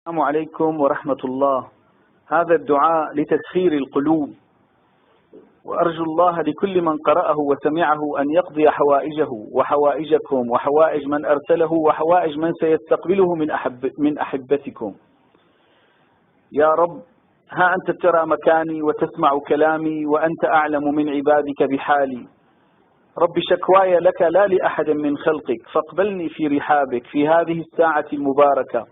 السلام عليكم ورحمة الله. هذا الدعاء لتسخير القلوب، وأرجو الله لكل من قرأه وسمعه أن يقضي حوائجه وحوائجكم وحوائج من أرسله وحوائج من سيستقبله من أحبتكم. يا رب، ها أنت ترى مكاني وتسمع كلامي، وأنت أعلم من عبادك بحالي. رب، شكواي لك لا لأحد من خلقك، فاقبلني في رحابك في هذه الساعة المباركة.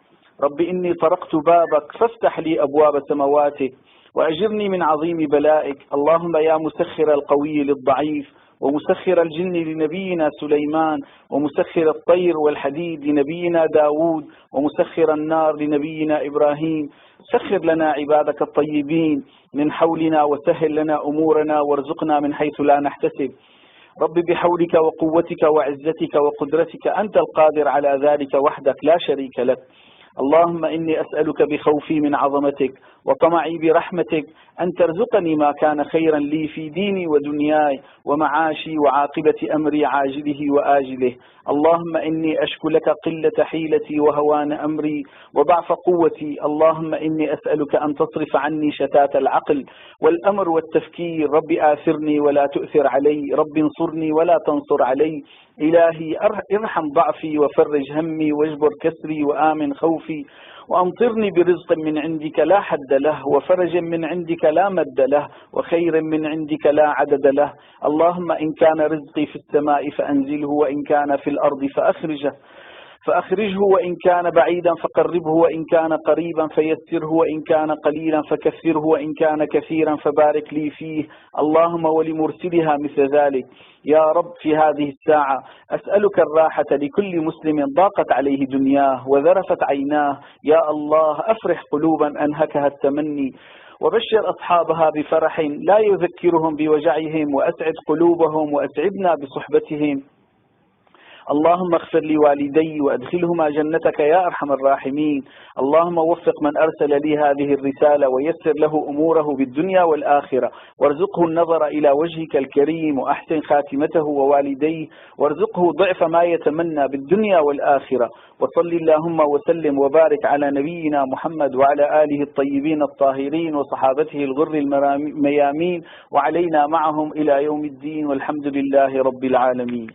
رب، إني طرقت بابك فافتح لي أبواب سمواتك، وأجرني من عظيم بلائك. اللهم يا مسخر القوي للضعيف، ومسخر الجن لنبينا سليمان، ومسخر الطير والحديد لنبينا داود، ومسخر النار لنبينا إبراهيم، سخر لنا عبادك الطيبين من حولنا، وسهل لنا أمورنا، وارزقنا من حيث لا نحتسب. رب، بحولك وقوتك وعزتك وقدرتك أنت القادر على ذلك وحدك لا شريك لك. اللهم إني أسألك بخوفي من عظمتك وطمعي برحمتك أن ترزقني ما كان خيرا لي في ديني ودنياي ومعاشي وعاقبة أمري عاجله وآجله. اللهم إني أشكو لك قلة حيلتي وهوان أمري وضعف قوتي. اللهم إني أسألك أن تصرف عني شتات العقل والأمر والتفكير. رب، آثرني ولا تؤثر علي، رب انصرني ولا تنصر علي. إلهي، ارحم ضعفي وفرج همي واجبر كسري وآمن خوفي، وأمطرني برزق من عندك لا حد له، وفرج من عندك لا مد له، وخير من عندك لا عدد له. اللهم إن كان رزقي في السماء فأنزله، وإن كان في الأرض فأخرجه، وإن كان بعيدا فقربه، وإن كان قريبا فيسره، وإن كان قليلا فكثره، وإن كان كثيرا فبارك لي فيه. اللهم ولمرسلها مثل ذلك. يا رب، في هذه الساعة أسألك الراحة لكل مسلم ضاقت عليه دنياه وذرفت عيناه. يا الله، أفرح قلوبا أنهكها التمني، وبشر أصحابها بفرح لا يذكرهم بوجعهم، وأسعد قلوبهم وأسعدنا بصحبتهم. اللهم اغفر لوالدي وأدخلهما جنتك يا أرحم الراحمين. اللهم وفق من أرسل لي هذه الرسالة ويسر له أموره بالدنيا والآخرة، وارزقه النظر إلى وجهك الكريم، وأحسن خاتمته ووالديه، وارزقه ضعف ما يتمنى بالدنيا والآخرة. وصل اللهم وسلم وبارك على نبينا محمد وعلى آله الطيبين الطاهرين وصحابته الغر الميامين، وعلينا معهم إلى يوم الدين، والحمد لله رب العالمين.